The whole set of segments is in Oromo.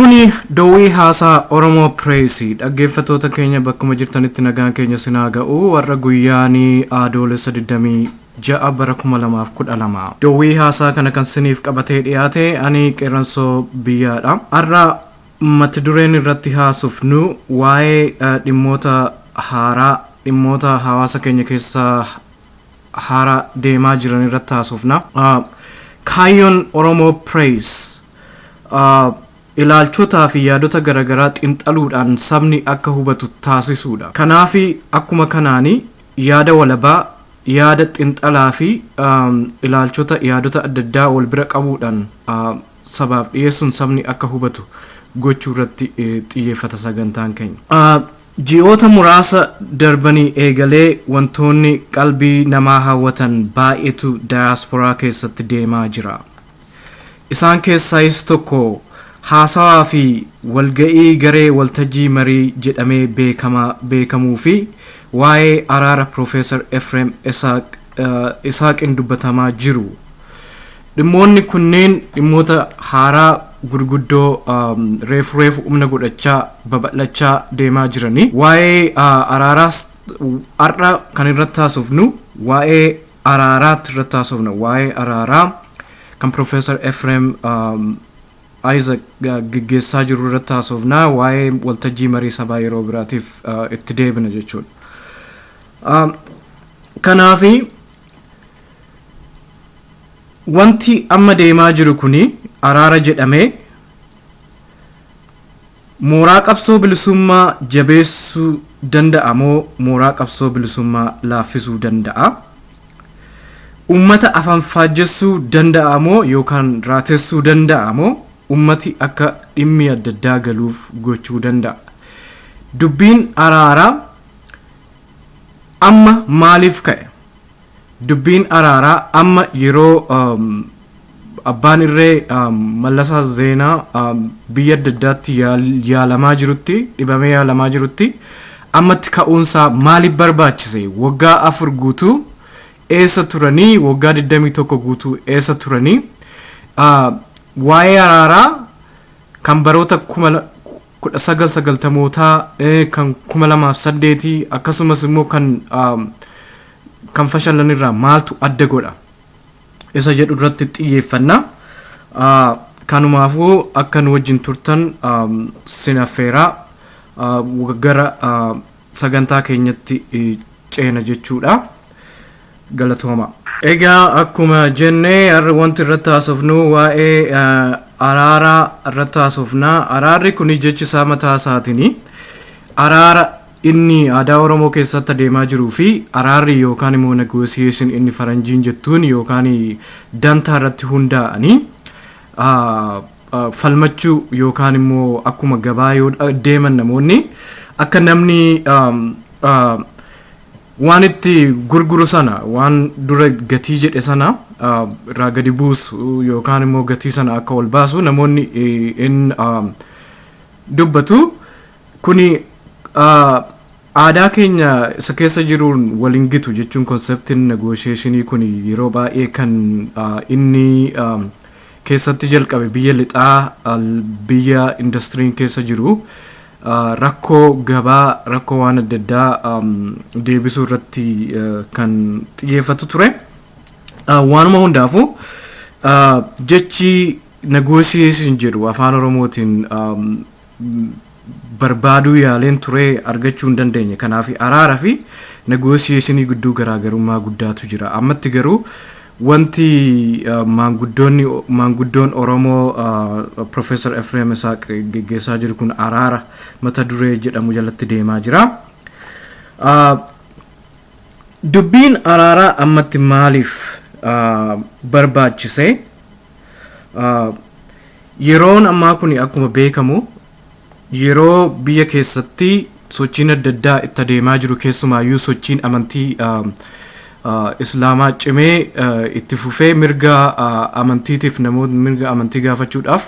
Kuni Dowwii Hasaa Oromo Press dhaggeeffattoota keenya bakkuma jirtanitti nagaan keenya sinaa ga'u warra guyyaanii adoolessa 26 bara 2012 Dowwii Hasaa kana kan isiniif qabatee dhiyaate ani qeerransoo biyyaadha. Har'a mata dureen irratti haasofnu waa'ee dhimmoota haaraa dhimmoota hawaasa keenya keessa haaraa deemaa jiran irratti haasofna. Kayyoon Oromo Press ilaalchotaa fi yaadota garagaraa xinxaluudhaan sabni akka hubatu taasisuudha. Kanaaf akkuma kanaani yaada walabaa, yaada xinxalaa fi ilaalchota yaadota adda addaa wal bira qabuudhaan sabaaf dhiyeessuun sabni akka hubatu gochuu irratti xiyyeeffata sagantaan keenya. Ji'oota muraasa darbanii eegalee wantoonni qalbii namaa hawwatan baay'eetu diaasporaa keessatti deemaa jira. Isaan keessaayis tokko Haasaa fi walga'ii garee waltajjii marii jedhamee beekamuu fi waa'ee araara Professor Efireem Isaaqiin dubbatamaa jiru. Dhimmoonni kunneen dhimmoota haaraa gurguddoo reefu umna godhachaa babal'achaa deemaa jiranii. Waa'ee araaraas har'a kan irratti haasofnu waa'ee araaraatti irratti haasofna. Waa'ee araaraa kan Professor Efireem Isaac gaggeessaa jiru irratti haasofna. Waa'ee waltajjii marii sabaa yeroo biraatiif itti deebina jechuudha. Kanaaf wanti amma deemaa jiru kuni araara jedhamee mooraa qabsoo bilisummaa jabeessuu danda'a moo mooraa qabsoo bilisummaa laaffisuu danda'a? Ummata afaan faajjessuu danda'a moo yookaan raatessuu danda'a moo ummati akka dhimmi adda addaa galuuf gochuu danda'a? Dubbiin araaraa amma maaliif ka'e? Dubbiin araaraa amma yeroo abbaa-irree Mallasaa Zeenaa biyya adda addaatti yaalamaa jirutti, dhibamee yaalamaa jirutti ammatti ka'uunsaa maaliif barbaachise? Waggaa 4 guutuu eessa turanii? Waggaa 21 guutuu eessa turanii? Waa'ee araaraa kan baroota 1990mootaa kan 2008 akkasumas immoo kan fashalan irraa maaltu adda godha? Isa jedhu irratti xiyyeeffanna. Kanumaafuu akka nu wajjin turtan sinafeeraa gara sagantaa keenyatti ceena jechuudha. Galatooma. Egaa akkuma jennee har'a wanti irratti haasofnu waa'ee araaraa irratti haasofna. Araarri kun jechi isaa mataa isaatiini. Araara inni aadaa Oromoo keessatti deemaa jiruu fi araarri yookaan immoo negotiation inni faranjiin jettuun yookaan dantaa irratti hundaa'anii falmachuu yookaan immoo akkuma gabaa yoo deeman namoonni akka namni waan itti gurguru sana waan dura gatii jedhe sana irraa gadi buusu yookaan immoo gatii sana akka ol baasu namoonni in dubbatu. Kuni aadaa keenya isa keessa jiruun waliin gitu jechuun konseptiin negotiationii kun yeroo baay'ee kan inni keessatti jalqabe biyya lixaa biyya industiriin keessa jiru. Rakkoo gabaa rakkoo waan adda addaa deebisuu irratti kan xiyyeeffatu ture. Waanuma hundaafu jechi negotiation jedhu afaan Oromootiin barbaaduu yaaleen ture argachuu hin dandeenye. Kanaaf araaraa fi negotiationii gidduu garaagarummaa guddaatu jira. Ammatti garuu wanti maanguddoon Oromoo Professor Efireem Isaaqiin gaggeessaa jiru kun araara mata duree jedhamu jalatti deemaa jira. Dubbiin araaraa ammatti maaliif barbaachise? Yeroon ammaa kun akkuma beekamu yeroo biyya keessatti sochiin adda addaa itti deemaa jiru, keessumaayyuu sochiin amantii Islaamaa cimee itti fufee mirga amantiitiif namoota mirga amantii gaafachuudhaaf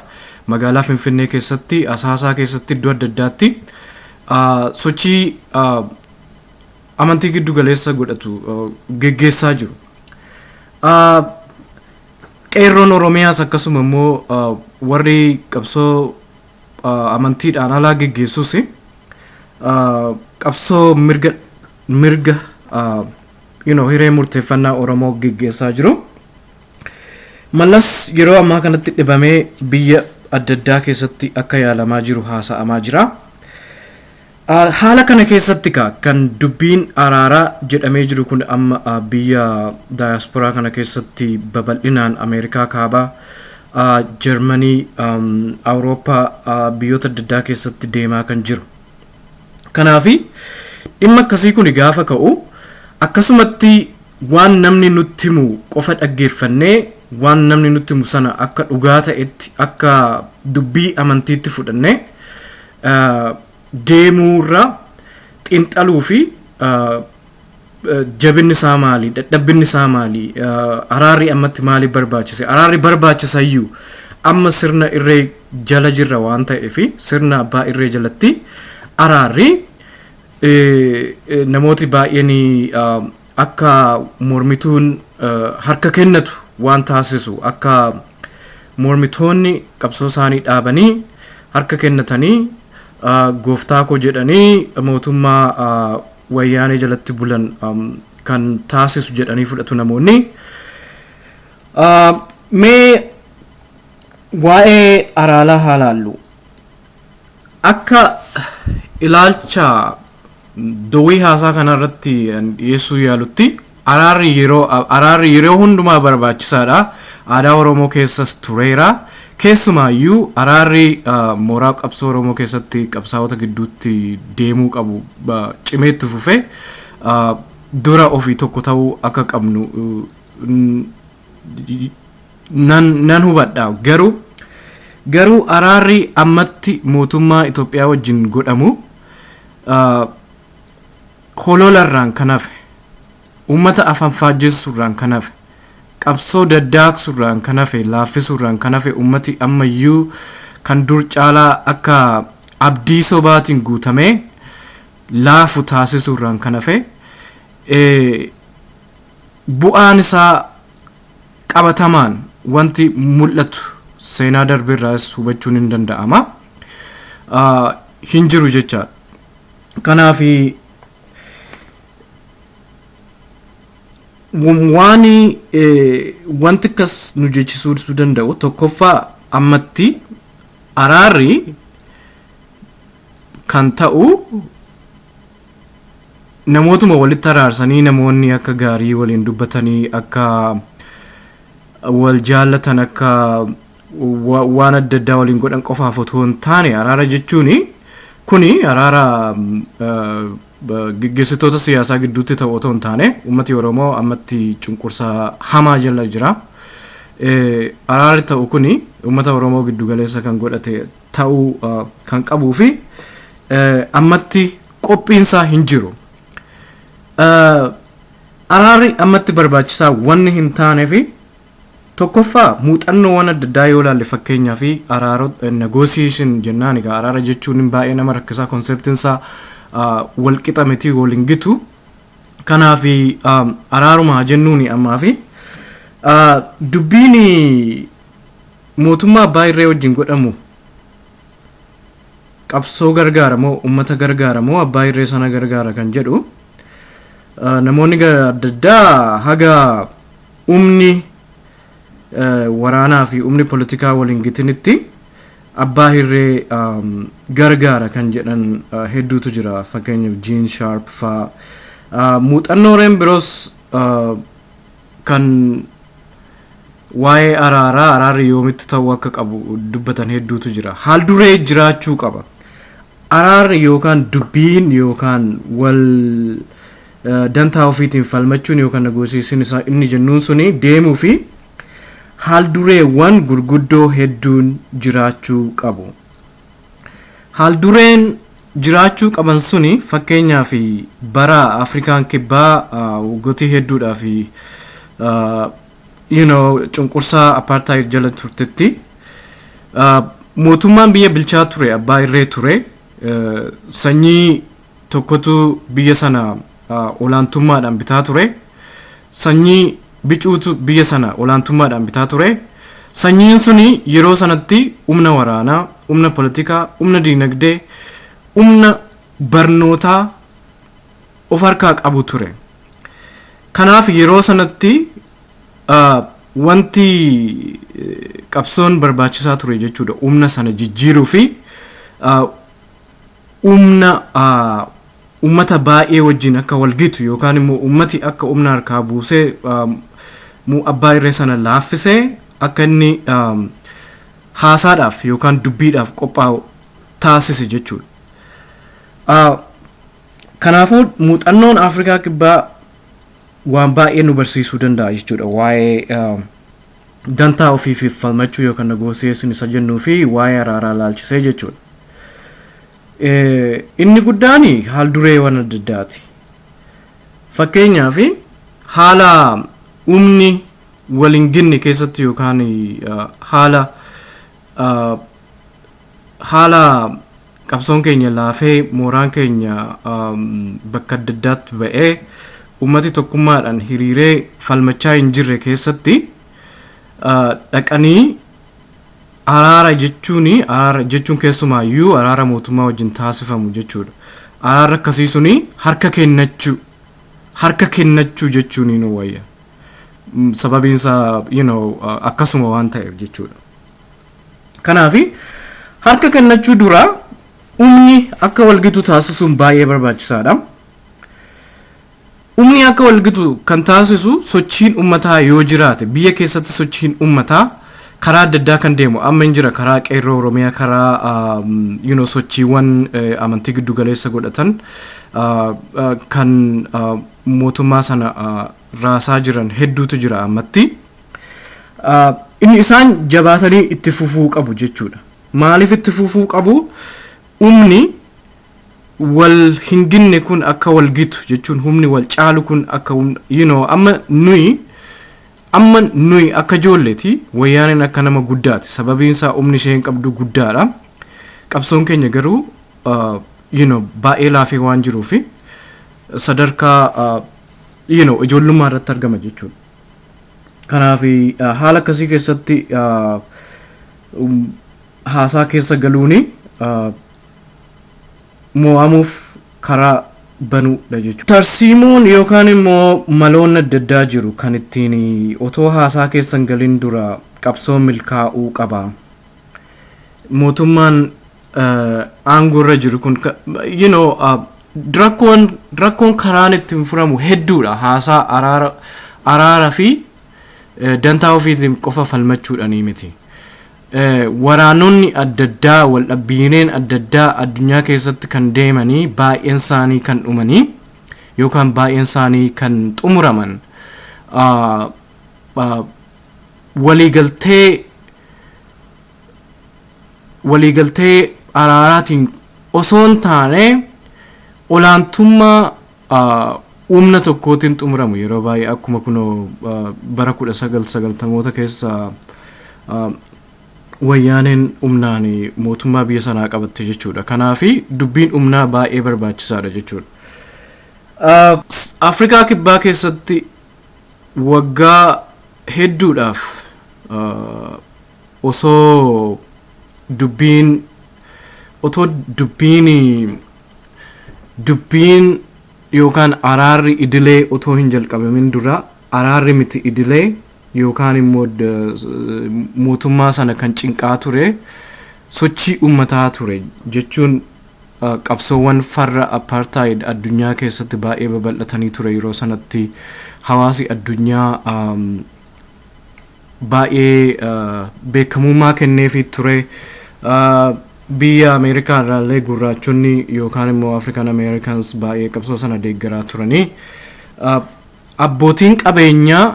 magaalaa Finfinnee keessatti Haasaa keessatti iddoo adda addaatti sochii amantii giddu galeessa godhatu geggeessaa jiru. Qeerroon Oromiyaas akkasuma immoo warri qabsoo amantiidhaan alaa geggeessuus qabsoo mirga hiree murteeffannaa Oromoo geggeessaa jiru. Mallas yeroo ammaa kanatti dhibamee biyya adda addaa keessatti akka yaalamaa jiru haasa'amaa jira. Haala kana keessatti kan dubbiin araaraa jedhamee jiru kun amma biyya daayasporaa kana keessatti babal'inaan Ameerikaa Kaabaa, Jarmanii, Awurooppaa biyyoota adda addaa keessatti deemaa kan jiru. Kanaafi dhimma akkasii kun gaafa ka'u akkasumatti waan namni nutti himu qofa dhaggeeffannee waan namni nutti himu sana akka dhugaa ta'etti akka dubbii amantiitti fudhannee deemuurra xiinxaluu fi jabinni isaa maali, dadhabbinni isaa maali, araarri ammatti maali barbaachise, araarri barbaachisayyuu amma sirna irree jala jirra waan ta'eef sirna abbaa irree jalatti araarri namooti baay'een akka mormituun harka kennatu waan taasisu, akka mormitoonni qabsoo isaanii dhaabanii harka kennatanii gooftaa koo jedhanii mootummaa wayyaanee jalatti bulan kan taasisu jedhanii fudhatu namoonni. Mee waa'ee araalaa haalaallu akka ilaalcha Dowwii Hasaa kanarratti dhiyeessuu yaalutti araarri yeroo hundumaa barbaachisaadha. Aadaa Oromoo keessas tureera. Keessumaayyuu araarri mooraa qabsoo Oromoo keessatti qabsaa'ota gidduutti deemuu qabu cimeetti fufee dura ofii tokko ta'uu akka qabnu nan hubadha. Garuu araarri ammatti mootummaa Itoophiyaa wajjin godhamu hololarraan kan hafe, ummata afaan faajjessuurraan kan hafe, qabsoo daddaaqsuurraan kan hafe, laaffisuurraan kan hafe ummati ammayyuu kan dur caalaa akka abdii sobaatiin guutamee laafu taasisuurraan kan hafe bu'aan isaa qabatamaan wanti mul'atu seenaa darbeerraas hubachuun hin danda'ama hin jiru jechaadha. Kanaaf wanti akkas nu jechisuu danda'u tokkoffaa ammatti araarri kan ta'u namootuma walitti araarsanii namoonni akka gaarii waliin dubbatanii akka wal jaallatan akka waan adda addaa waliin godhan qofaaf otoo hin taane araara jechuun kuni araara gaggeessitoota siyaasaa gidduutti ta'u otoo hin taane ummati Oromoo ammatti cunqursaa hamaa jala jira. Araarri ta'u kuni ummata Oromoo giddu galeessa kan godhate ta'uu kan qabuu fi ammatti qophiinsaa hin jiru. Araarri ammatti barbaachisaa wanni hin taaneef tokkoffaa muuxannoowwan adda addaa yoo ilaalle fakkeenyaa fi araarota negotiation jennaan egaa araara jechuun baay'ee nama rakkisaa konseptiinsaa wal qixa miti waliin gitu. Kanaaf araaruma jennuuni ammaa fi dubbiin mootummaa abbaa-irree wajjin godhamu qabsoo gargaaramoo ummata gargaaramoo abbaa-irree sana gargaara kan jedhu namoonni adda addaa haga umni waraanaa fi umni politikaa waliin gitinitti abbaa-irree gargaara kan jedhan hedduutu jira. Fakkeenyaaf Jean Sharp faa muuxannooleen biroos kan waa'ee araarri yoomitti ta'uu akka qabu dubbatan hedduutu jira. Haal duree jiraachuu qaba. Araarri yookaan dubbiin yookaan wal dantaa ofiitiin falmachuun yookaan negotiation isaa inni jennuun suni deemuu fi haal dureewwan gurguddoo hedduun jiraachuu qabu. Haal dureen jiraachuu qaban suni fakkeenyaaf bara Afrikaan kibbaa waggoota hedduudhaa fi cunqursaa apartheid jala turtetti mootummaan biyya bilchaa ture abbaa-irree ture. Sanyii tokkotu biyya sana olaantummaadhaan bitaa ture. Sanyii bicuutu biyya sana olaantummaadhaan bitaa ture. Sanyiin suni yeroo sanatti humna waraanaa umna politikaa, umna diinagdee, umna barnootaa of harkaa qabu ture. Kanaaf yeroo sanatti wanti qabsoon barbaachisaa ture jechuudha. Umna sana jijjiiruu fi umna ummata baay'ee wajjin akka walgitu yookaan immoo ummati akka umna harkaa buusee abbaa-irree sana laaffisee akka inni haasaadhaaf yookaan dubbiidhaaf qophaa'u taasise jechuudha. Kanaafuu muuxannoon Afrikaa Kibbaa waan baay'ee nu barsiisuu danda'a jechuudha. Waa'ee dantaa ofiif falmachuu yookaan negotiation isa jennuu fi waa'ee araaraa laalchisee jechuudha. Inni guddaan haal dureewwan adda addaati. Fakkeenyaaf haala umni waliin ginne keessatti yookaan haala qabsoon keenya laafee mooraan keenya bakka adda addaatti ba'ee ummati tokkummaadhaan hiriiree falmachaa hin jirre keessatti dhaqanii araara jechuun keessumaayyuu araara mootummaa wajjin taasifamu jechuudha. Araara akkasii suni harka kennachuu jechuun ni wayya. Sababiin isaa akkasuma waan ta'eef jechuudha. Kanaaf harka kennachuu dura umni akka walgitu taasisuun baay'ee barbaachisaadha. Umni akka walgitu kan taasisu sochiin ummataa yoo jiraate biyya keessatti sochiin ummataa karaa adda addaa kan deemu amma hin jira karaa qeerroo Oromiyaa karaa sochiiwwan amantii giddu galeessa godhatan kan mootummaa sana raasaa jiran hedduutu jira ammatti. Inni isaan jabaatanii itti fufuu qabu jechuudha. Maaliif itti fufuu qabu? Umni wal hin ginne kun akka wal gitu jechuun humni wal caalu kun akka amma nuyi akka ijoolleeti wayyaaneen akka nama guddaati. Sababiin isaa umni isheen qabdu guddaadha. Qabsoon keenya garuu baay'ee laafee waan jiruuf sadarkaa ijoollummaa irratti argama jechuudha. Kanaaf haala akkasii keessatti haasaa keessa galuuni mo'amuuf karaa banuudha jechuudha. Tarsiimoon yookaan immoo maloon adda addaa jiru kan ittiin otoo haasaa keessan galin dura qabsoon milkaa'uu qaba. Mootummaan aangoo irra jiru kun rakkoon karaan ittiin furamu hedduudha. Haasaa araara fi dantaa ofiitiin qofa falmachuudhaanii miti. Waraanonni adda addaa wal dhabbiineen adda addaa addunyaa keessatti kan deemanii baay'een isaanii kan dhumanii yookaan baay'een isaanii kan xumuraman waliigaltee araaraatiin osoo hin taane olaantummaa umna tokkootiin xumuramu yeroo baay'ee akkuma kunoo bara 1990moota keessa wayyaaneen umnaan mootummaa biyya sanaa qabatte jechuudha. Kanaaf dubbiin umnaa baay'ee barbaachisaadha jechuudha. Afrikaa Kibbaa keessatti waggaa hedduudhaaf osoo dubbiin yookaan araarri idilee otoo hin jalqabamin dura araarri miti idilee yookaan immoo mootummaa sana kan cinqaa ture sochii ummataa ture jechuun qabsoowwan farra apartheid addunyaa keessatti baay'ee babal'atanii ture. Yeroo sanatti hawaasi addunyaa baay'ee beekamummaa kenneefii ture. Biyya Ameerikaa irraallee gurraachonni yookaan immoo African Americans baay'ee qabsoo sana deeggaraa turanii. Abbootiin qabeenyaa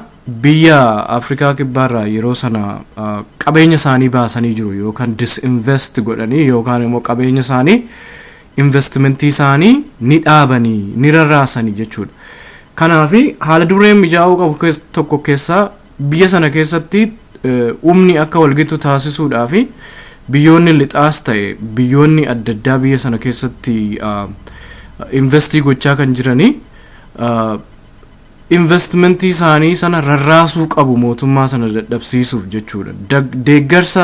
biyya Afrikaa Kibbaarraa yeroo sana qabeenya isaanii baasanii jiru yookaan disinvest godhanii yookaan immoo qabeenya isaanii investmentii isaanii ni dhaabanii ni rarraasanii jechuudha. Kanaaf haala dureen mijaa'uu qabu tokko keessaa biyya sana keessatti umni akka walgitu taasisuudhaaf biyyoonni lixaas ta'e biyyoonni adda addaa biyya sana keessatti investii gochaa kan jiranii investmentii isaanii sana rarraasuu qabu mootummaa sana dadhabsiisuuf jechuudha. Deeggarsa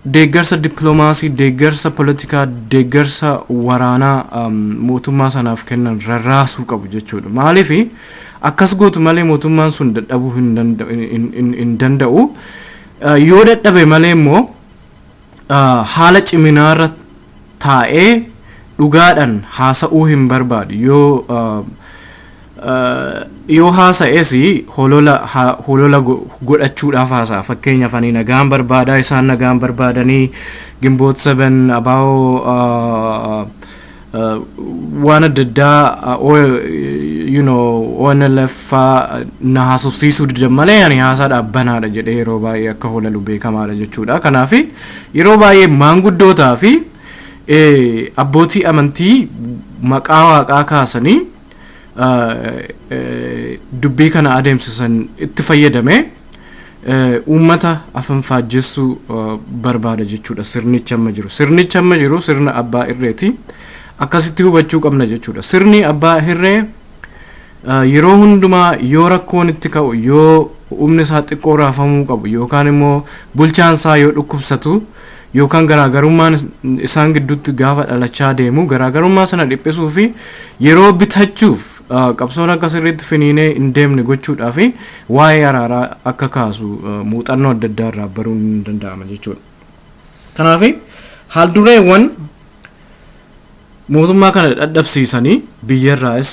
deeggarsa dippiloomaasii, deeggarsa poolitikaa, deeggarsa waraanaa mootummaa sanaaf kennan rarraasuu qabu jechuudha. Maaliif akkas gootu malee mootummaan sun dadhabuu hin danda'u. Yoo dadhabe malee immoo haala ciminaarra taa'ee dhugaadhaan haasa'uu hin barbaadu. Yoo haasa'es holola godhachuudhaaf haasa'a. Fakkeenyaaf ani nagaan barbaadaa, isaan nagaan barbaadanii Gimboot 7 abaa'oo waan adda addaa ONLF na haasofsiisuu didan malee ani haasaa dhaabbanaadha jedhee yeroo baay'ee akka holalu beekamaadha jechuudha. Kanaaf yeroo baay'ee maanguddootaa fi abbootii amantii maqaa waaqaa kaasanii dubbii kana adeemsisan itti fayyadame ummata afaan faajjessuu barbaada jechuudha. Sirnichi amma jiru sirna abbaa-irreeti. Akkasitti hubachuu qabna jechuudha. Sirni abbaa-irree yeroo hundumaa yoo rakkoon itti ka'u, yoo humni isaa xiqqoo raafamuu qabu, yookaan immoo bulchaan isaa yoo dhukkubsatu, yookaan garaagarummaan isaan gidduutti gaafa dhalachaa deemu garaagarummaa sana dhiphisuu fi yeroo bitachuuf qabsoon akka sirriitti finiinee hin deemne gochuudhaaf waa'ee araaraa akka kaasu muuxannoo adda addaa irraa baruun ni danda'ama jechuudha. Kanaaf haaldureewwan mootummaa kana dadhabsiisanii biyyarraas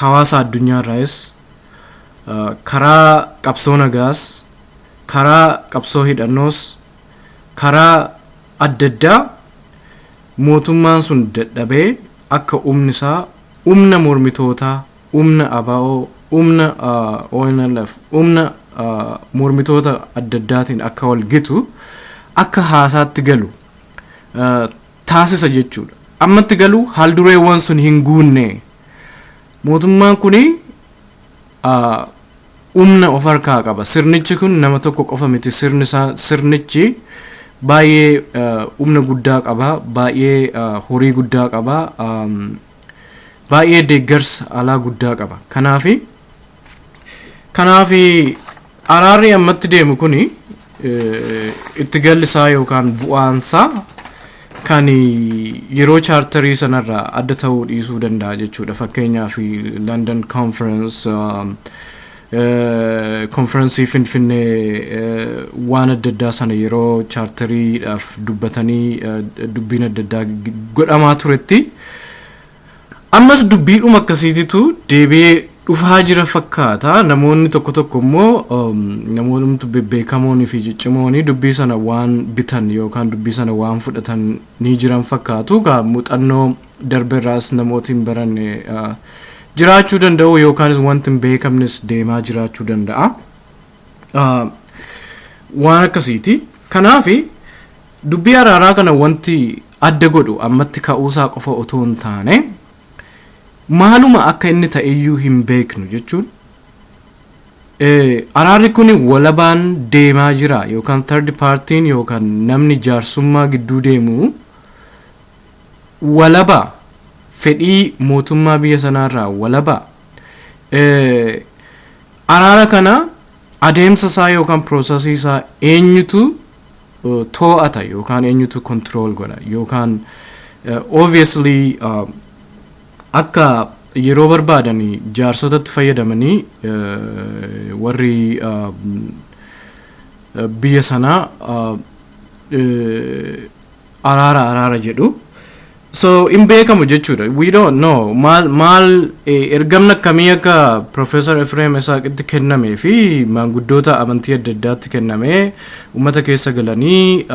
hawaasa addunyaarraas karaa qabsoo nagaas, karaa qabsoo hidhannoos, karaa adda addaa mootummaan sun dadhabee akka humni isaa humna mormitootaa, humna abaa'oo, humna ONLF, humna mormitoota adda addaatiin akka wal gitu akka haasaatti galu taasisa jechuudha. Ammatti galu haaldureewwan sun hin guunne. Mootummaan kuni humna of harkaa qaba. Sirnichi kun nama tokko qofa miti. Sirnichi baay'ee humna guddaa qaba, baay'ee horii guddaa qaba, baay'ee deeggarsa alaa guddaa qaba. Kanaafi araarri ammatti deemu kuni itti gallisaa yookaan bu'aansaa kan yeroo chaartarii sanarraa adda ta'uu dhiisuu danda'a jechuudha. Fakkeenyaaf London Conference, konferensii Finfinnee waan adda addaa sana yeroo chaartariidhaaf dubbatanii dubbiin adda addaa godhamaa turetti ammas dubbiidhuma akkasiititu deebi'ee dhufaa jira fakkaata. Namoonni tokko immoo namoonni bebbeekamoonii fi ciccimoonii dubbii sana waan bitan yookaan dubbii sana waan fudhatan ni jiran fakkaatu. Muuxannoo darbeerraas namootiin baranne jiraachuu danda'u yookaan wanti hin beekamnes deemaa jiraachuu danda'a. Waan akkasiiti. Kanaaf dubbii araaraa kana wanti adda godhu ammatti ka'uusaa qofa otoo hin taane maaluma akka inni ta'eyyuu hin beeknu jechuun araarri kun walabaan deemaa jira yookaan third partiin yookaan namni jaarsummaa gidduu deemu walaba fedhii mootummaa biyya sanaarraa walaba araara kana adeemsa isaa yookaan processii isaa eenyutu to'ata yookaan eenyutu control godha yookaan obviously akka yeroo barbaadanii jaarsotatti fayyadamanii warri biyya sanaa araara jedhu. So in beekamu jechuudha. We don't know maal ergamna akkamii akka Professor Efireem Isaaqitti kennamee fi maanguddoota amantii adda addaatti kennamee ummata keessa galanii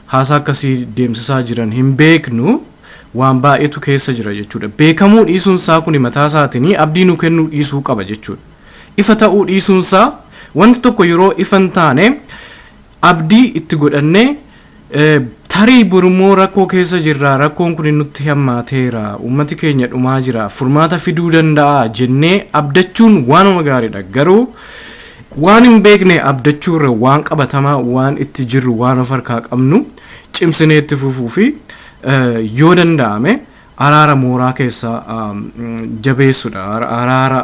haasaa akkasii deemsisaa jiran hin beeknu. Waan baay'eetu keessa jira jechuudha. Beekamuu dhiisuun isaa kun mataa isaatiin abdii nu kennuu dhiisuu qaba jechuudha. Ifa ta'uu dhiisuun isaa wanti tokko yeroo ifa hin taane abdii itti godhannee tarii burmoo rakkoo keessa jirra, rakkoon kun nutti hammaateera, ummati keenya dhumaa jira, furmaata fiduu danda'a jennee abdachuun waanuma gaariidha. Garuu waan hin beekne abdachuurra waan qabatamaa waan itti jirru waan of harkaa qabnu cimsinee itti fufuu fi yoo danda'ame araara mooraa keessa jabeessudha. Araara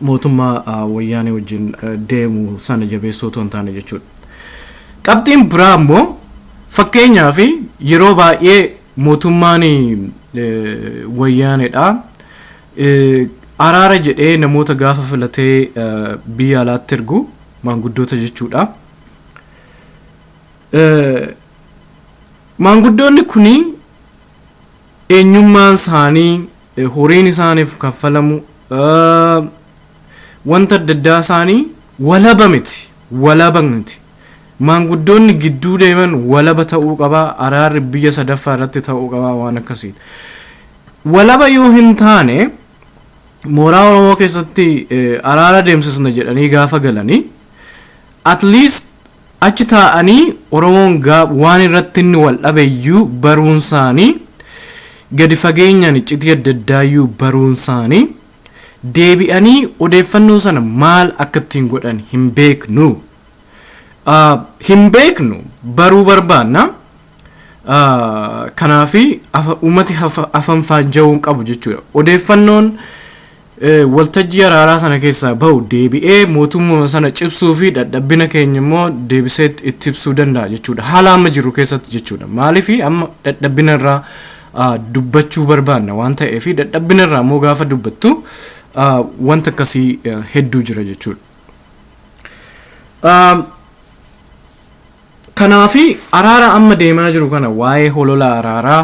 mootummaa wayyaanee wajjin deemu sana jabeessuu otoo hin taane jechuudha. qabxiin biraa immoo fakkeenyaaf yeroo baay'ee mootummaan wayyaaneedha araara jedhee namoota gaafa filatee biyya alaatti ergu maanguddoota jechuudha. Maanguddoonni kuni eenyummaan isaanii horiin isaaniif kaffalamu wanta adda addaa isaanii walaba miti. Maanguddoonni gidduu deeman walaba ta'uu qaba. Araarri biyya sadaffaa irratti ta'uu qaba waan akkasii. Walaba yoo hin taane mooraa Oromoo keessatti araara deemsisna jedhanii gaafa galanii at least achi taa'anii Oromoon waan irratti inni wal dhabeeyyuu baruun isaanii gadi fageenyaan iccitii adda addaayyuu baruun isaanii deebi'anii odeeffannoo sana maal akka ittiin godhan hin beeknu baruu barbaanna. Kanaafi ummati afaan faajja'uun qabu jechuudha. Odeeffannoon waltajjii araaraa sana keessaa bahu deebi'ee mootummaa sana cibsuu fi dadhabbina keenya immoo deebisee itti ibsuu danda'a jechuudha. Haala amma jiru keessatti jechuudha. Maaliif amma dadhabbina irraa dubbachuu barbaanna waan ta'eef dadhabbina irraa immoo gaafa dubbattu wanta akkasii hedduu jira jechuudha. Kanaafi araara amma deemaa jiru kana waa'ee holola araaraa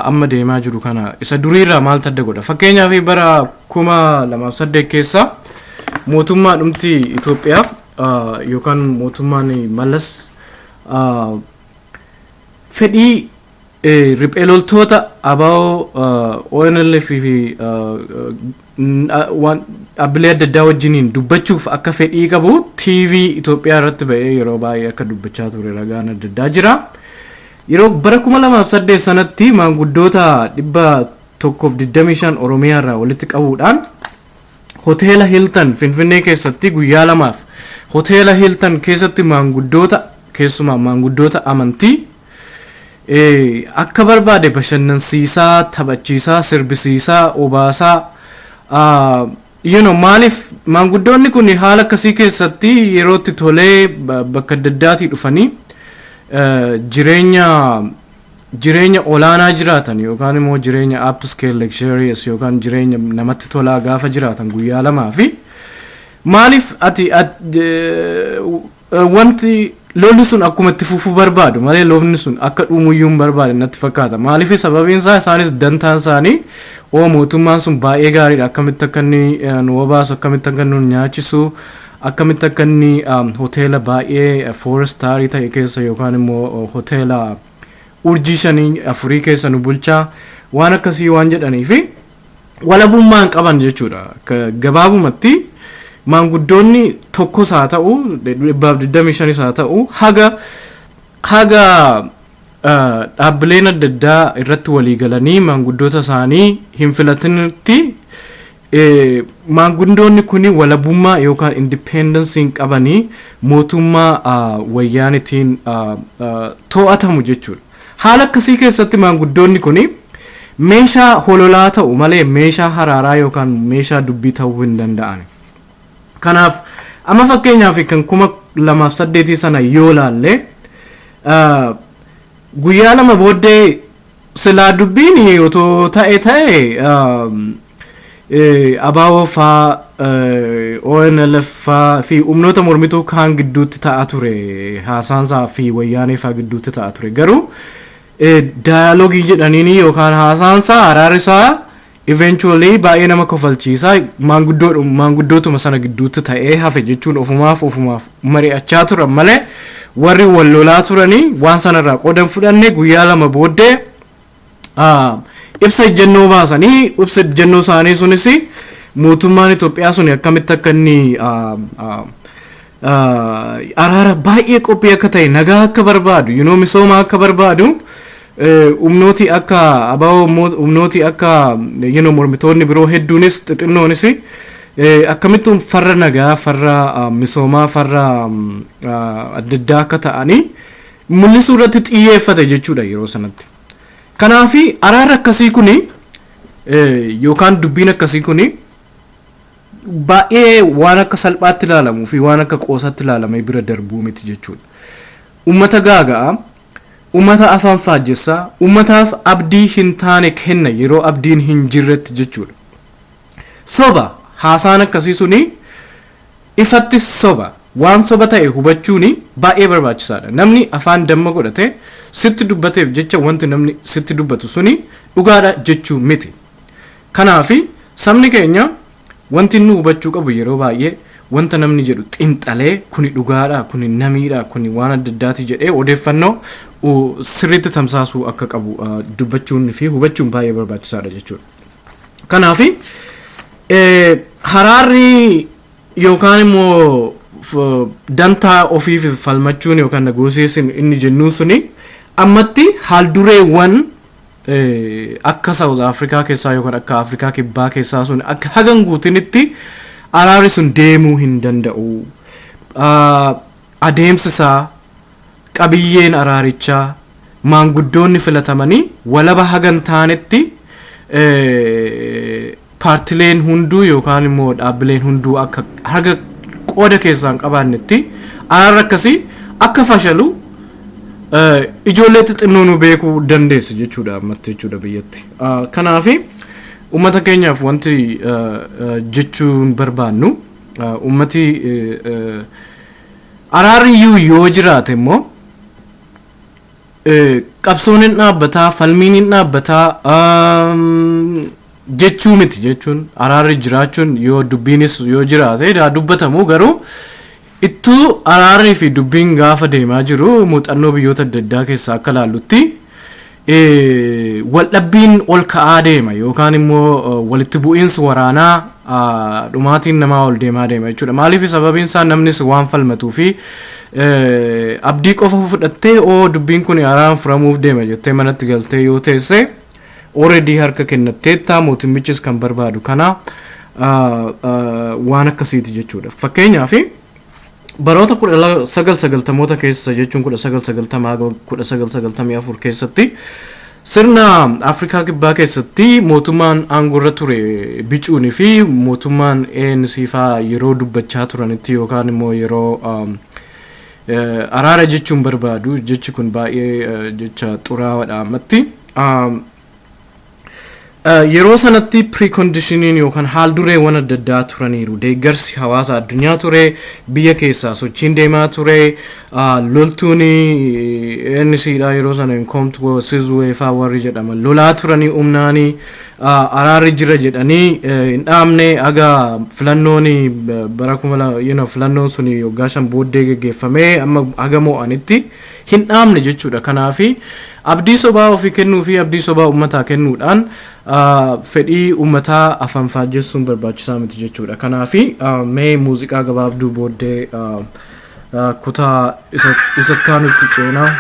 amma deemaa jiru kana isa duriirraa maal adda godha? Fakkeenyaaf bara 2008 keessa mootummaa dhumti Itoophiyaa yookaan mootummaan Mallas fedhii riphee loltoota ABO ONLF fi dhaabbilee adda addaa wajjiniin dubbachuuf akka fedhii qabu TV Itoophiyaa irratti ba'ee yeroo baay'ee akka dubbachaa ture ragaan adda addaa jira. Yeroo bara 2008 sanatti maanguddoota 125 Oromiyaa irraa walitti qabuudhaan hoteela Hilton Finfinnee keessatti guyyaa lamaaf hoteela Hilton keessatti maanguddoota keessumaa maanguddoota amantii akka barbaade bashannansiisaa, taphachiisaa, sirbisiisaa, obaasaa maaliif maanguddoonni kun haala akkasii keessatti yerootti tolee bakka adda addaatii dhufanii jireenya olaanaa jiraatan yookaan immoo jireenya upscale luxurious yookaan jireenya namatti tolaa gaafa jiraatan guyyaa lamaa fi maaliif wanti lolli sun akkuma itti fufuu barbaadu malee lolli sun akka dhumuyyuu hin barbaade natti fakkaata. Maaliif sababiin isaa isaanis dantaan isaanii mootummaan sun baay'ee gaariidha akkamitti akka inni nu obaasu akkamitti akka nu nyaachisu akkamitti akka inni hoteela baay'ee 4 star ta'e keessa yookaan immoo hoteela urjii 5-4 keessa nu bulchaa waan akkasii waan jedhaniif walabummaan qaban jechuudha. Gabaabumatti maanguddoonni tokkos haa ta'u 125 haa ta'u haga dhaabbileen adda addaa irratti walii galanii maanguddoota isaanii hin filatinitti maanguddoonni kuni walabummaa yookaan independensiin qabanii mootummaa wayyaanitiin to'atamu jechuudha. Haala akkasii keessatti maanguddoonni kuni meeshaa hololaa ta'u malee meeshaa haraaraa yookaan meeshaa dubbii ta'uu hin danda'an. Kanaaf amma fakkeenyaaf kan 2008 sana yoo laalle guyyaa lama booddee silaa dubbiin otoo ta'e ABO faa ONLF faa fi humnoota mormituu kaan gidduutti ta'a ture haasaansaa fi wayyaanee faa gidduutti ta'a ture garuu dialoogii jedhaniini yookaan haasaansaa araarisaa eventually baay'ee nama kofalchiisa maanguddootuma sana gidduutti ta'ee hafe jechuun ofumaaf mari'achaa turan malee warri wal lolaa turanii waan sanarraa qoodan fudhanne guyyaa lama booddee ibsa ejjennoo baasanii ibsa ejjennoo isaanii sunis mootummaan Itoophiyaa sun akkamitti akka inni araara baay'ee qophii akka ta'e nagaa akka barbaadu misooma akka barbaadu umnooti akka ABO umnooti akka mormitoonni biroo hedduunis xixinnoonis akkamittuu farra nagaa farra misoomaa farra adda addaa akka ta'anii mul'isuu irratti xiyyeeffate jechuudha yeroo sanatti. Kanaafi araara akkasii kuni yookaan dubbiin akkasii kuni baay'ee waan akka salphaatti ilaalamuu fi waan akka qoosaatti ilaalamee bira darbuu miti jechuudha. ummata gaagaa, ummata afaan faajjessaa, ummataaf abdii hin taane kenna yeroo abdiin hin jirretti jechuudha. Soba haasaan akkasii suni ifatti soba. Waan soba ta'e hubachuuni baay'ee barbaachisaadha. Namni afaan damma godhate sitti dubbateef jecha wanti namni sitti dubbatu suni dhugaadha jechuu miti. Kanaafi sabni keenya wanti nu hubachuu qabu yeroo baay'ee wanta namni jedhu xinxalee kuni dhugaadha, kuni namiidha, kuni waan adda addaati jedhee odeeffannoo sirriitti tamsaasuu akka qabu dubbachuun fi hubachuun baay'ee barbaachisaadha jechuudha. Kanaafi haraarri yookaan immoo dantaa ofiif falmachuun yookaan negotiation inni jennuun suni ammatti haaldureewwan akka South Africa keessaa yookaan akka Afrikaa Kibbaa keessaa sun akka hagan guutinitti araarri sun deemuu hin danda'u. Adeemsi isaa qabiyyeen araarichaa maanguddoonni filatamanii walaba hagan taanetti paartileen hunduu yookaan immoo dhaabbileen hunduu akka haga qooda keessaan qabaannetti araarri akkasii akka fashalu ijoollee xixinnoo nu beekuu dandeessi jechuudha ammatti jechuudha biyyatti. Kanaafi ummata keenyaaf wanti jechuun barbaannu ummati araarri yoo jiraate immoo qabsoon hin dhaabbataa, falmiin hin dhaabbataa jechuu miti jechuun araarri jiraachuun yoo dubbiinis yoo jiraate daa dubbatamu garuu ittuu araarrii fi dubbiin gaafa deemaa jiru muuxannoo biyyoota adda addaa keessaa akka laallutti waldhabbiin ol ka'aa deema yookaan immoo walitti bu'iinsi waraanaa dhumaatiin namaa ol deemaa deema jechuudha. Maaliif sababiin isaa namnis waan falmatuu fi abdii qofa fudhattee dubbiin kun araaraan furamuuf deema jettee manatti galtee yoo teesse already harka kennatteetta mootimmichis kan barbaadu kana waan akkasiiti jechuudha. Fakkeenyaaf baroota 1990moota keessa jechuun 1994 keessatti sirna Afrikaa Kibbaa keessatti mootummaan aangorra ture bicuunii fi mootummaan ANC faa yeroo dubbachaa turanitti yookaan immoo yeroo araara jechuun barbaadu jechi kun baay'ee jecha xuraawaadha ammatti. Yeroo sanatti preconditioning yookaan haal dureewwan adda addaa turaniiru. Deeggarsi hawaasa addunyaa ture, biyya keessaa sochiin deemaa ture, loltuun NCdha yeroo sana inkomtu Sizwee faa warri jedhaman lolaa turanii umnaanii araarri jira jedhanii hin dhaamne aga filannoon bara filannoon suni waggaa 5 booddee geggeeffamee amma aga mo'anitti hin dhaamne jechuudha. Kanaafi abdii sobaa ofii kennuu fi abdii sobaa ummataa kennuudhaan fedhii ummataa afaan faajjessuun barbaachisaa miti jechuudha. Kanaafi mee muuziqaa gabaabduu booddee kutaa isa kaanutti ceenaa.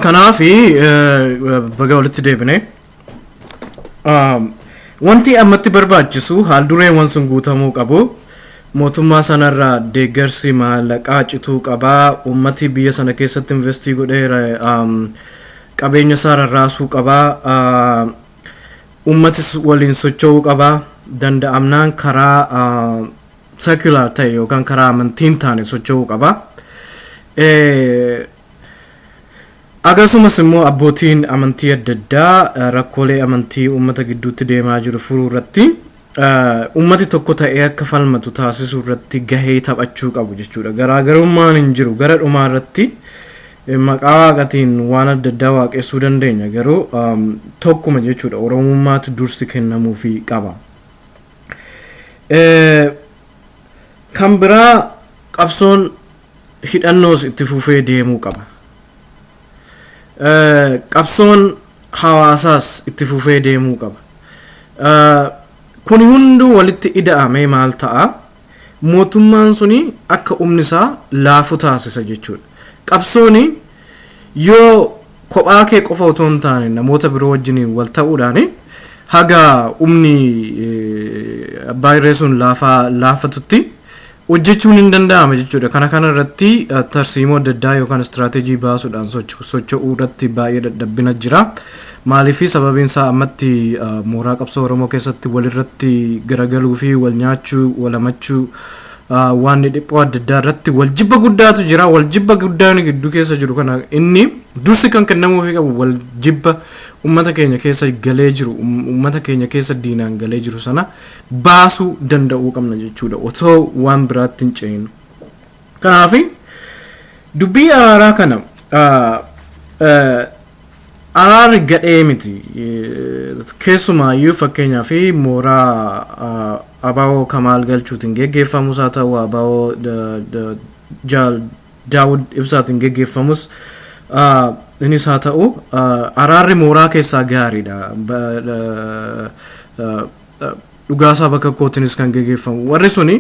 Kanaafi baga walitti deebine wanti ammatti barbaachisu haal dureewwan sun guutamuu qabu. Mootummaa sanarraa deeggarsi maallaqaa cituu qabaa. Ummati biyya sana keessatti investii godhee qabeenya isaa rarraasuu qabaa. Ummatis waliin socho'uu qabaa. Danda'amnaan karaa secular ta'e yookaan karaa amantiin taane socho'uu qabaa. Akkasumas immoo abbootiin amantii adda addaa rakkoolee amantii ummata gidduutti deemaa jiru furuu irratti ummati tokko ta'ee akka falmatu taasisuu irratti gahee taphachuu qabu jechuudha. Garaagarummaan hin jiru gara dhumaa irratti maqaa waaqatiin waan adda addaa waaqessuu dandeenya garuu tokkuma jechuudha. Oromummaatu dursi kennamuufii qaba. Kan biraa qabsoon hidhannoos itti fufee deemuu qaba. Qabsoon hawaasaas itti fufee deemuu qaba. Kuni hunduu walitti ida'amee maal ta'a? Mootummaan suni akka humni isaa laafu taasisa jechuudha. Qabsooni yoo kophaa kee qofa otoo hin taane namoota biroo wajjiniin wal ta'uudhaan haga humni abbaa-irree sun laafatutti hojjechuun hin danda'ama jechuudha. Kana irratti tarsiimoo adda addaa yookaan istiraatejii baasuudhaan socho'uu irratti baay'ee dadhabbina jira. Maaliifii sababiin isaa ammatti mooraa qabsoo Oromoo keessatti walirratti garagaluu fi wal nyaachuu walamachuu waan dhiphoo adda addaa irratti waljibba guddaatu jira. Waljibba guddaan gidduu keessa jiru kana inni dursi kan kennamuufii qabu waljibba ummata keenya keessa galee jiru ummata keenya keessa diinaan galee jiru sana baasuu danda'uu qabna jechuudha otoo waan biraatti hin ce'in. Kanaaf dubbii araaraa kana araarri gadhee miti keessumaayyuu fakkeenyaa fi mooraa abaawoo kamaal galchuutiin geggeeffamus haa ta'u abaawoo daawud ibsaatiin geggeeffamus innis haa ta'u araarri mooraa keessaa gaariidha. Dhugaasaa bakka kootinis kan geggeeffamu warri suni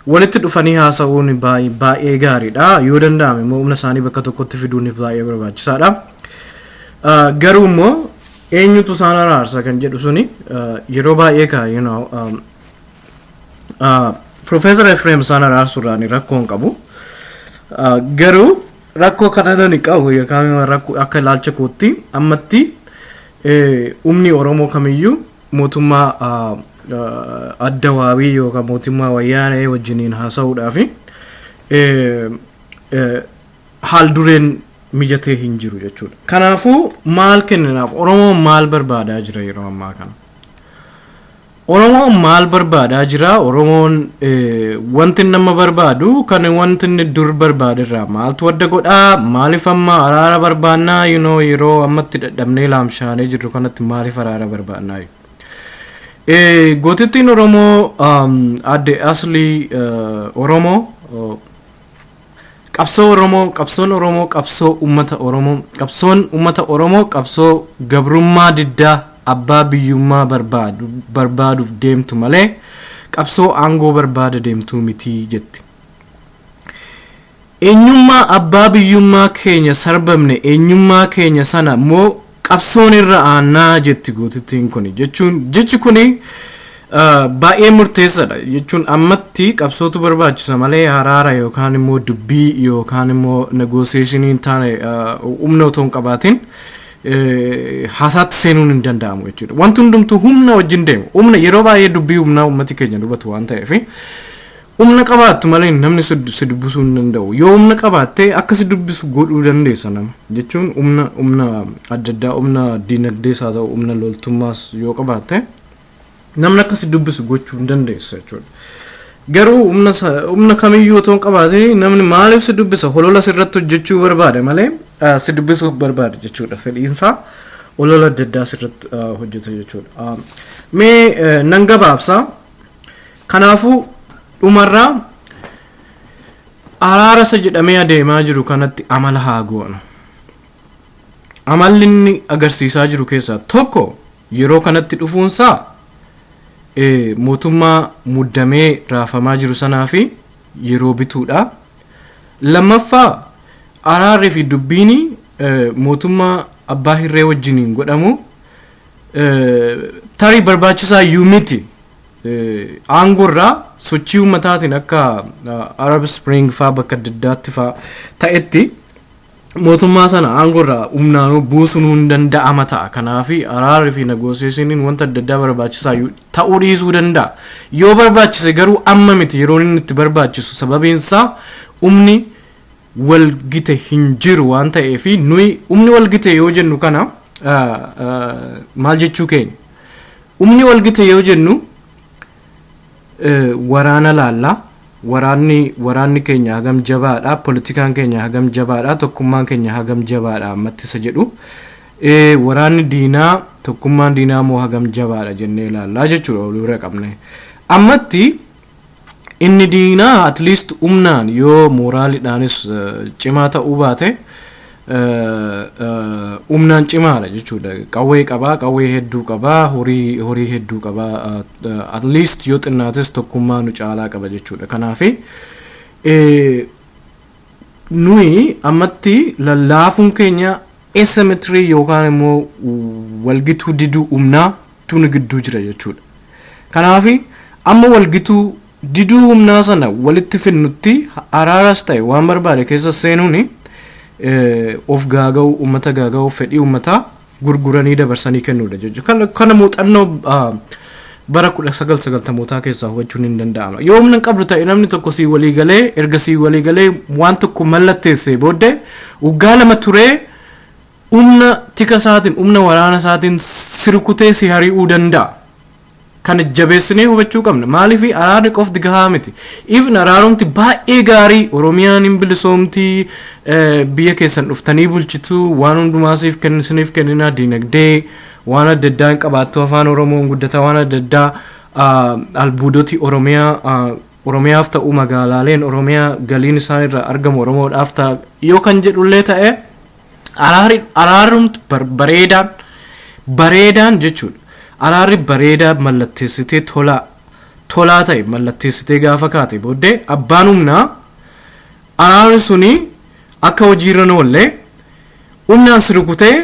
walitti dhufanii haasa'uun baay'ee gaariidha. Yoo danda'ame immoo humna isaanii bakka tokkotti fiduun baay'ee barbaachisaadha. Garuu immoo eenyutu isaan araarsa kan jedhu suni yeroo baay'ee ka Professor Efireem isaan araarsuudhaan rakkoon qabu. Garuu rakkoo kana ni qabu yookaan rakkoo akka ilaalcha kootti ammatti humni Oromoo kamiyyuu mootummaa Addawaawii yookaan mootummaa wayyaanee wajjiniin haasa'uudhaaf haal dureen mijatee hin jiru jechuudha. Kanaafuu maal kenninaaf Oromoo maal barbaadaa jira yeroo ammaa kana? Oromoon maal barbaadaa jira? Oromoon wanti nama barbaadu kan wanti inni dur barbaadirraa maaltu adda godhaa? Maaliif amma araara barbaannaa? Yeroo ammatti dadhabnee laamshaanee jirru kanatti maaliif araara barbaannaa? Gootittiin Oromoo adde aslii Oromoo qabsoon Oromoo qabsoo ummata Oromoo qabsoon ummata Oromoo qabsoo gabrummaa diddaa abbaa biyyummaa barbaaduuf deemtu malee qabsoo aangoo barbaada deemtuu miti jetti. Eenyummaa abbaa biyyummaa keenya sarbamne eenyummaa keenya sana immoo qabsoon irra aannaa jetti gootittiin kuni jechi kuni baay'ee murteessaadha jechuun ammatti qabsootu barbaachisa malee araara yookaan immoo dubbii yookaan immoo negotiationiin taane humna otoo hin qabaatin haasaatti seenuun hin danda'amu jechuudha. Wanti hundumtuu humna wajjin deemu. Humna yeroo baay'ee dubbii humnaa ummati keenya dubbatu waan ta'eef humna qabaattu malee namni si dubbisuu hin danda'u. Yoo humna qabaatte akka si dubbisu godhuu dandeessa nama jechuun humna adda addaa humna diinagdees haa ta'u humna loltummaas yoo qabaatte namni akka si dubbisu gochuu hin dandeessa jechuudha. Garuu humna kamiyyuu otoo hin qabaatin namni maaliif si dubbisa holola sirratti hojjechuu barbaada malee si dubbisuuf barbaada jechuudha. Fedhiinsaa holola adda addaa sirratti hojjeta jechuudha. Mee nan gabaabsa. Kanaafuu dhumarraa araara isa jedhamee adeemaa jiru kanatti amala haa goonu. Amalli inni agarsiisaa jiru keessaa tokko yeroo kanatti dhufuunsaa mootummaa muddamee raafamaa jiru sanaa fi yeroo bituudha. Lammaffaa araarri fi dubbiin mootummaa abbaa-irree wajjiniin godhamu tarii barbaachisaa miti. Aangorraa sochii ummataatiin akka Arab Spring faa bakka adda addaatti faa ta'etti mootummaa sana aangorraa humnaan buusuun hin danda'ama ta'a. Kanaaf araarri fi negotiationiin wanta adda addaa barbaachisaa ta'uu dhiisuu danda'a. Yoo barbaachise garuu amma miti yeroo inni itti barbaachisu sababiin isaa humni walgite hin jiru waan ta'eefi nuyi umni walgite yoo jennu kana maal jechuu keenya umni walgite yoo jennu waraana laalla waraanni keenya hagam jabaadha politikaan keenya hagam jabaadha tokkummaan keenya hagam jabaadha ammattisa jedhu waraanni diinaa tokkummaan diinaa moo hagam jabaadha jennee laallaa jechuudha walirra qabne ammatti inni diinaa at least umnaan yoo moraaliidhaanis cimaa ta'uu baate umnaan cimaadha jechuudha qawwee qabaa qawwee hedduu qabaa horii hedduu qabaa at least yoo xinnaatis tokkummaa nu caalaa qaba jechuudha kanaafi nuyi ammatti lallaafuun keenya asymmetry yookaan immoo walgituu diduu umnaa tunu gidduu jira jechuudha kanaafi amma walgituu diduu umnaa sana walitti finnutti araaras ta'e waan barbaade keessa seenuuni of gaaga'u ummata gaaga'u fedhii ummataa gurguranii dabarsanii kennuudha jechuudha kana muuxannoo bara 1990mootaa keessaa hubachuun hin danda'ama yoo humna qabdu ta'e namni tokko sii walii galee erga sii walii galee waan tokko mallatteessee booddee waggaa lama turee umna tika isaatiin umna waraana isaatiin sirkutee si hari'uu danda'a kana jabeessinee hubachuu qabna maaliif araarri qofti gahaa miti even araarumti baay'ee gaarii oromiyaan hin bilisoomti biyya keessan dhuftanii bulchitu waan hundumaasiif kennisiniif kenninaa diinagdee waan adda addaa hin qabaattu afaan oromoon guddata waan adda addaa albuudoti oromiyaaf ta'u magaalaaleen oromiyaa galiin isaan irraa argamu oromoodhaaf ta'a yoo kan jedhullee ta'e araarumti bareedaan jechuudha araarri bareedaa mallatteessitee tolaa ta'e mallatteessitee gaafa kaate booddee abbaan humnaa araarri suni akka hojiirra noollee humnaan sirkutee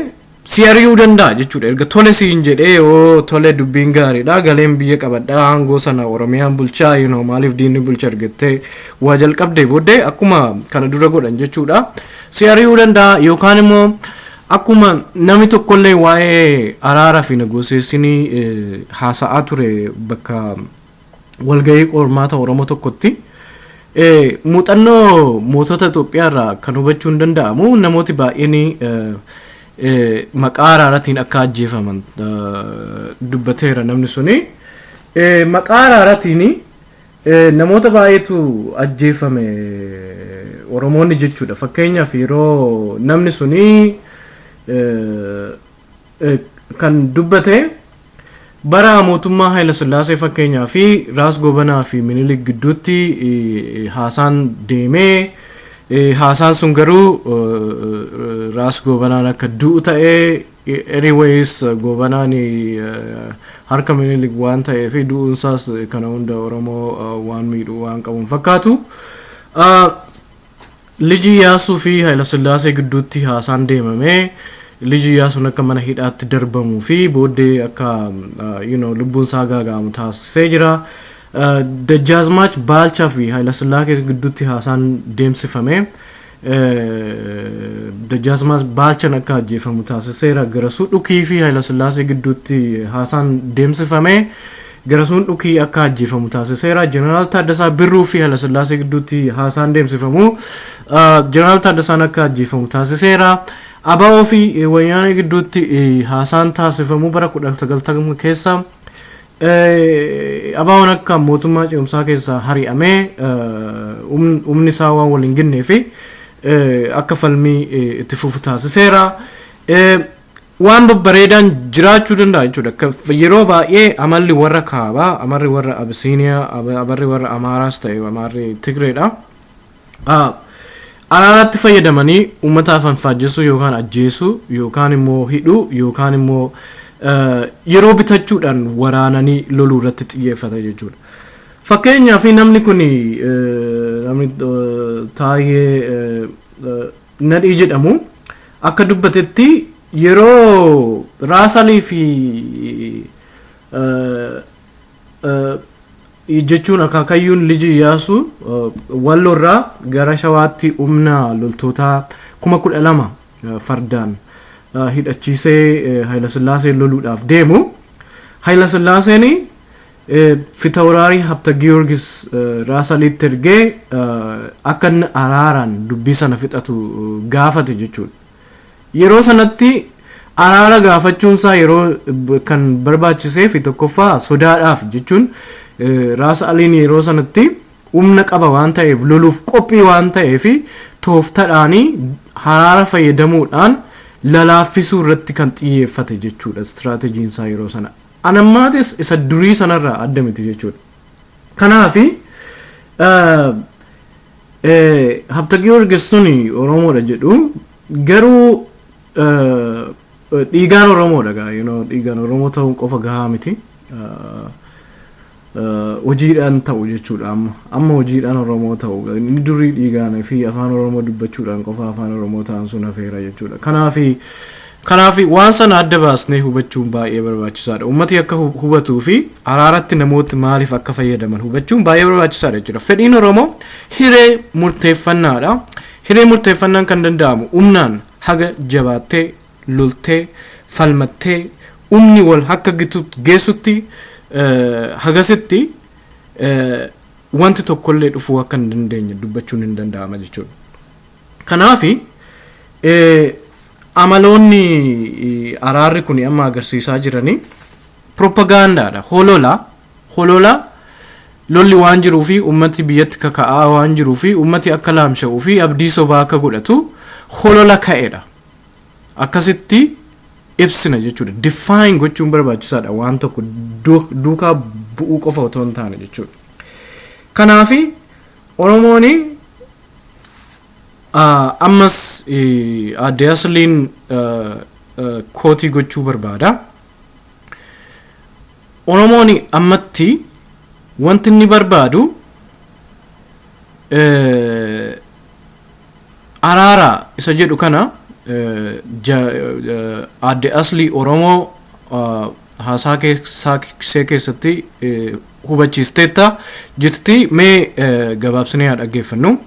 si ari'uu danda'a jechuudha erga tole siin jedhee yoo tole dubbiin gaariidha galeen biyya qabadhaa aangoo sana oromiyaan bulchaa maaliif diinni bulcha argattee waa jalqabdee booddee akkuma kana dura godhan jechuudha si ari'uu danda'a yookaan immoo akkuma namni tokkollee waa'ee araaraa fi negosieessinii haasa'aa ture bakka walgahii qormaata oromoo tokkotti muuxannoo mootota Itoophiyaarraa kan hubachuun danda'amu namooti baay'een maqaa araaraatiin akka ajjeefaman dubbateera namni suni maqaa araaraatiin namoota baay'eetu ajjeefame oromoonni jechuudha fakkeenyaaf yeroo namni suni kan dubbate bara mootummaa Haayila Sillaasee fakkeenyaa fi Raas Gobanaa fi Minilik gidduutti haasaan deemee haasaan sun garuu Raas Gobanaan akka du'u ta'ee anyways Gobanaan harka Minilik waan ta'ee fi du'uunsaas kana hunda Oromoo waan miidhuu waan qabuun fakkaatu Liji Yaasuu fi Haayila Sillaasee gidduutti haasaan deemamee Liji Yaasuun akka mana hidhaatti darbamuu fi booddee akka lubbuun isaa gaaga'amu taasisee jira. Dajjaazmaach Baalchaa fi Haayila Sillaasee gidduutti haasaan deemsifame. Dajjaazmaach Baalchaan akka ajjeefamu taasiseera. Garasuu Dhukii fi Haayila Sillaasee gidduutti haasaan deemsifame. Garasuun Dhukii akka ajjeefamu taasiseera. Jeneraal Taaddasaa Birruu fi Haayila Sillaasee gidduutti haasaan deemsifamu. Jeneraal Taaddasaan akka ajjeefamu taasiseera. Abaa fi wayyaanee gidduutti haasaan taasifamu bara 1990 keessa abaan akka mootummaa ce'umsaa keessa hari'amee umni isaa waan waliin gennee fi akka falmii itti fufu taasiseera. Waan babbareedaan jiraachuu danda'a jechuudha. Yeroo baay'ee amalli warra kaabaa, amalli warra Abisiiniyaa, amalli warra Amaaraas ta'e amalli Tigreedha. Araaratti fayyadamanii uummataaf anfaajjesuu yookaan ajjeesuu yookaan immoo hidhuu yookaan immoo yeroo bitachuudhaan waraananii loluu irratti xiyyeeffata jechuudha. Fakkeenyaaf namni kun namni taayee nadhii jedhamu akka dubbatetti yeroo raasalii fi jechuun akka Kayyoon Liji Yaasu wallorraa gara shawaatti umna loltoota 12,000 fardaan hidhachiisee Haayila Sillaasee loluudhaaf deemu. Haayila Sillaaseen Fitawraari Habta Giyoorgis Raasalitti ergee akka araaraan dubbii sana fixatu gaafate jechuudha. Yeroo sanatti araara gaafachuunsaa yeroo kan barbaachisee fi tokkoffaa sodaadhaaf jechuun Raasaliin yeroo sanatti umna qaba waan ta'eef loluuf qophii waan ta'eef tooftadhaanii araara fayyadamuudhaan lalaaffisuu irratti kan xiyyeeffate jechuudha istiraatejjiin isaa yeroo sana. Anammaatis isa durii sanarraa adda miti jechuudha. Kanaafi Habta Giyoorgis suni Oromoodha jedhu garuu dhiigaan Oromoodha gaa dhiigaan Oromoo ta'uu qofa gahaa miti. Hojiidhaan ta'u jechuudha amma hojiidhaan Oromoo ta'u inni durii dhiigaan fi afaan Oromoo dubbachuudhaan qofa afaan Oromoo ta'an sun hafeera jechuudha. Kanaafi waan sana adda baasnee hubachuun baay'ee barbaachisaadha. Ummati akka hubatuu fi araaratti namooti maaliif akka fayyadaman hubachuun baay'ee barbaachisaadha jechuudha. Fedhiin Oromoo hiree murteeffannaadha. Hiree murteeffannaan kan danda'amu umnaan haga jabaattee loltee falmattee umni wal akka geessutti hagasitti wanti tokkollee dhufuu akka hin dandeenye dubbachuun hin danda'ama jechuudha. Kanaafi amaloonni araarri kun amma agarsiisaa jiranii propagandaadha. Holola lolli waan jiruu fi ummati biyyatti kaka'aa waan jiruu fi ummati akka laamsha'uu fi abdii sobaa akka godhatu holola ka'edha. Akkasitti ibsina jechuudha. Define gochuun barbaachisaadha waan tokko duukaa bu'uu qofa otoo hin taane jechuudha. Kanaafi Oromooni ammas Aadde Asliin kootii gochuu barbaada. Oromooni ammatti wanti inni barbaadu araara isa jedhu kana Aadde Aslii Oromoo haasaa keessatti hubachiisteetta jirti. Mee gabaabsinee haa dhaggeeffannu.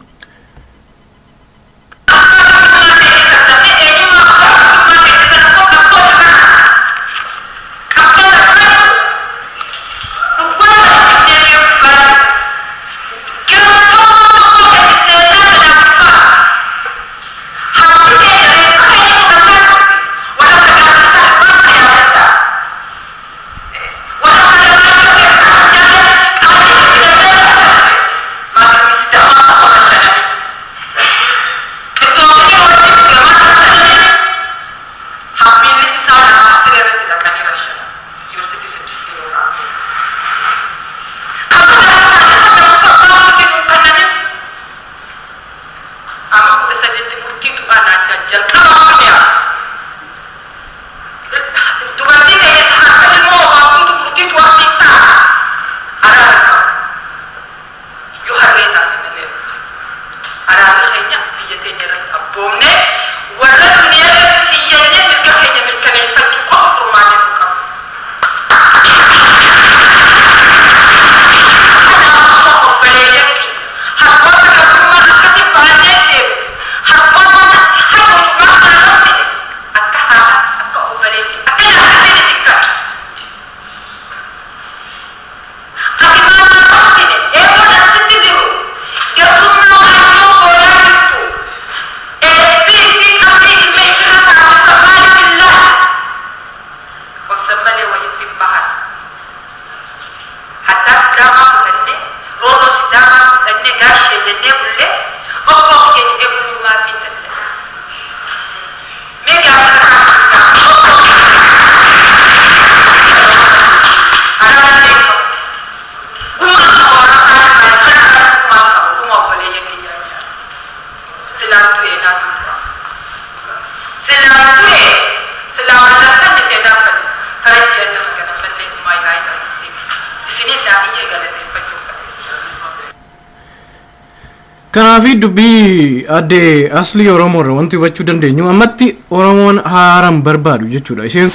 Kanaafi dubbii Aadde Aslii Oromoo irraa wanti hubachuu dandeenyu ammatti Oromoon haaraan barbaadu jechuudha. Isheen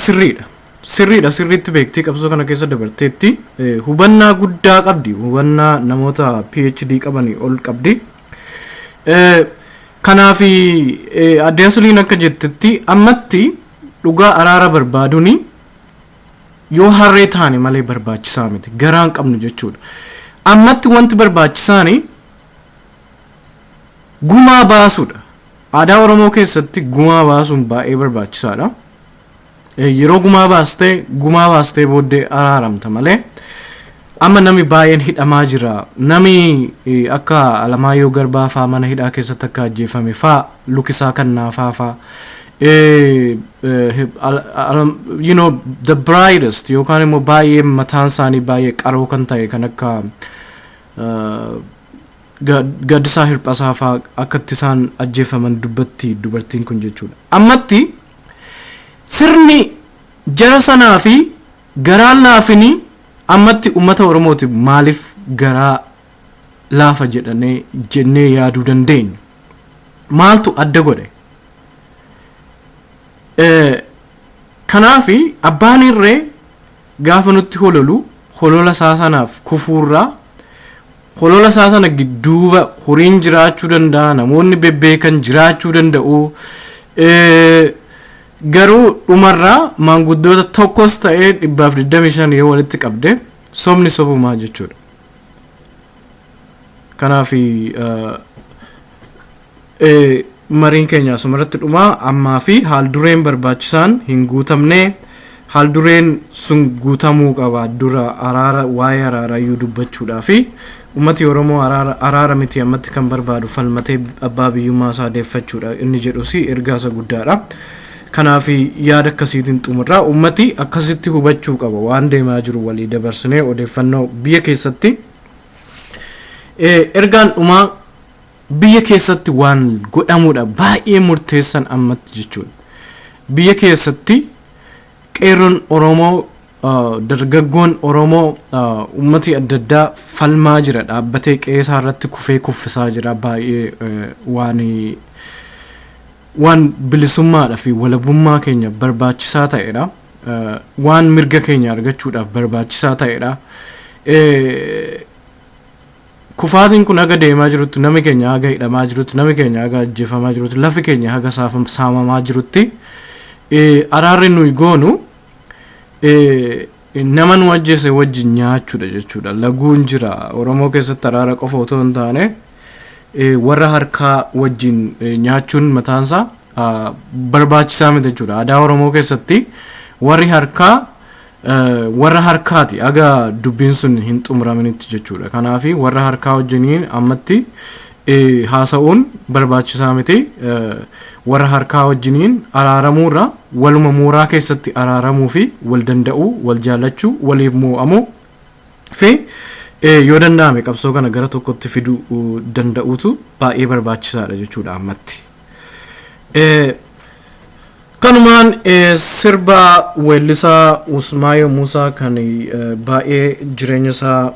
sirriitti beektii qabsoo kana keessa dabarteetti hubannaa guddaa qabdi. Hubannaa namoota PhD qabanii ol qabdi. Kanaafi Aadde Asliin akka jettetti ammatti dhugaa araara barbaaduuni yoo harree taane malee barbaachisaa miti garaan qabnu jechuudha. Ammatti wanti barbaachisaani gumaa baasuudha. Aadaa Oromoo keessatti gumaa baasuun baay'ee barbaachisaadha. Yeroo gumaa baastee booddee araaramta malee amma nami baay'een hidhamaa jira. Nami akka Alamaayyoo Garbaa faa mana hidhaa keessatti akka ajjeefame faa Lukisaa Kannaafaa faa you know the brightest yookaan immoo baay'ee mataan isaanii baay'ee qaroo kan ta'e kan akka Gaddisaa Hirphasaa faa akkatti isaan ajjeefaman dubbatti dubartiin kun jechuudha. Ammatti sirni jara sanaa fi garaan laafini ammatti ummata Oromooti maaliif garaa laafa jennee yaaduu dandeenya. Maaltu adda godhe? Kanaafi abbaa-irree gaafa nutti hololu holola saasanaaf kufuurraa holola saasana gidduuba horiin jiraachuu danda'a, namoonni bebbeekan jiraachuu danda'u. Garuu dhumarraa maanguddoota tokkos ta'ee 125 yoo walitti qabde sobni sobumaa jechuudha. Kanaafi mariin keenya asumarratti dhumaa ammaa fi haal dureen barbaachisaan hin guutamne haal dureen sun guutamuu qaba dura araara waa'ee araarayyuu dubbachuudhaa fi ummati Oromoo araara miti ammatti kan barbaadu falmatee abbaa biyyummaa isaa deeffachuudha inni jedhusi ergaasa guddaadha. Kanaafi yaada akkasiitiin xumurraa ummati akkasitti hubachuu qaba waan deemaa jiru walii dabarsinee odeeffannoo biyya keessatti ergaan dhumaa biyya keessatti waan godhamuudha baay'ee murteessan ammatti jechuudha. Biyya keessatti qeerroon Oromoo dargaggoon Oromoo ummati Adddaa falmaa jira dhaabbatee qeesaa irratti kufee kuffisaa jira baay'ee waan bilisummaadhaa fi walabummaa keenya barbaachisaa ta'edha. Waan mirga keenya argachuudhaaf barbaachisaa ta'edha. Kufaatiin kun haga deemaa jirutti nami keenya haga hidhamaa jirutti nami keenya haga ajjeefamaa jirutti lafi keenya haga saamamaa jirutti araarri nuyi goonu nama nu ajjeese wajjin nyaachuudha jechuudha. Laguun jira Oromoo keessatti araara qofa otoo hin taane warra harkaa wajjin nyaachuun mataansaa barbaachisaa miti jechuudha. Aadaa Oromoo keessatti warri harkaa warra harkaati aga dubbiin sun hin xumuraminitti jechuudha. Kanaafi warra harkaa wajjiniin ammatti haasa'uun barbaachisaa miti. Warra harkaa wajjiniin araaramuurra waluma mooraa keessatti araaramuu fi wal danda'uu wal jaallachuu waliif mo'amuu fi yoo danda'ame qabsoo kana gara tokkotti fiduu danda'uutu baay'ee barbaachisaadha jechuudha ammatti. Kanumaan sirba weellisaa Usmaayoo Muusaa kan baay'ee jireenya isaa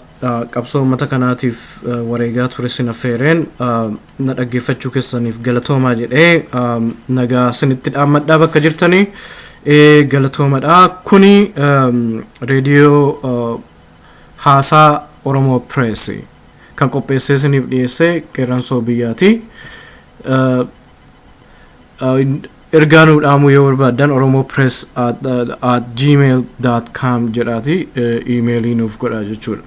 qabsoo uummata kanaatiif wareegaa ture sin affeereen na dhaggeeffachuu keessaniif galatoomaa jedhee nagaa sinitti dhaammadhaa bakka jirtanii galatoomadhaa. Kuni Raadiyoo Hasaa Oromo Press kan qopheessee siniif dhiyeesse Qeerroo Biyyaati. Ergaanuudhaamu yoo barbaadan Oromo Press at gmail.com jedhaati iimeelii nuuf godhaa jechuudha.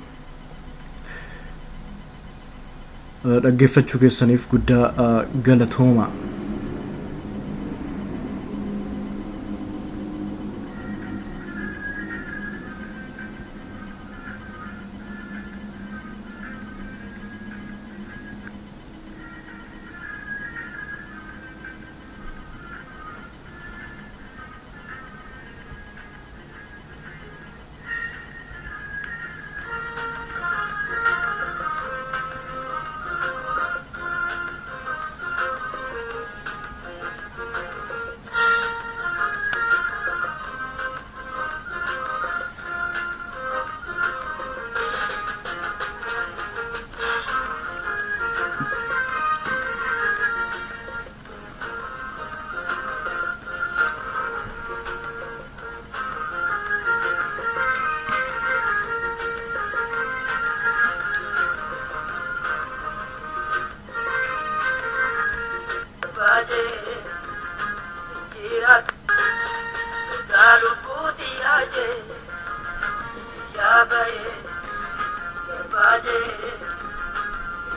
Dhaggeeffachuu keessaniif guddaa galatooma.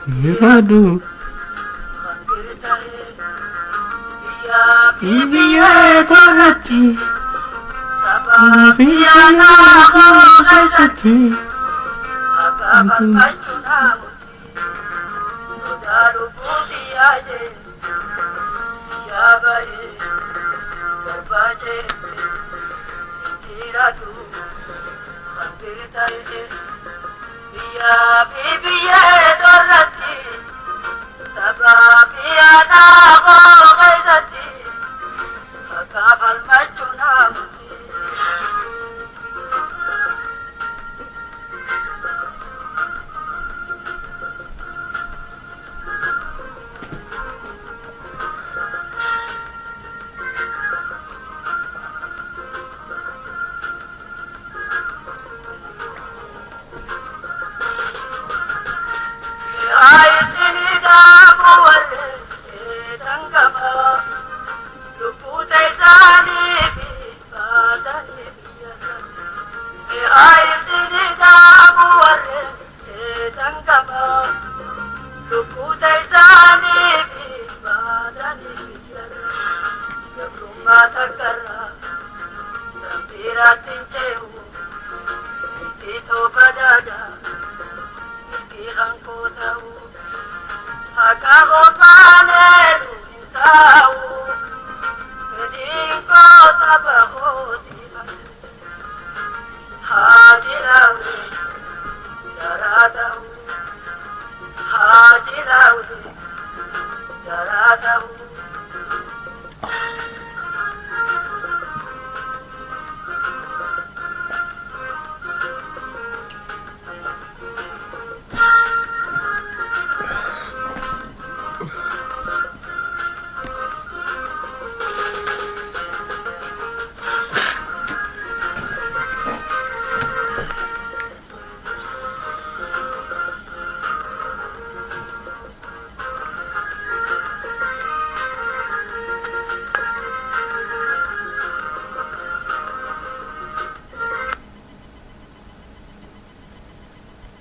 Miradu Bibiya Tarati Sabafiyana Khasati Ababachuna Sodaru Budiyaje Yabaye Babaje Tiradu Khabirtaye Biya Bibiya Tarati Sabafiyana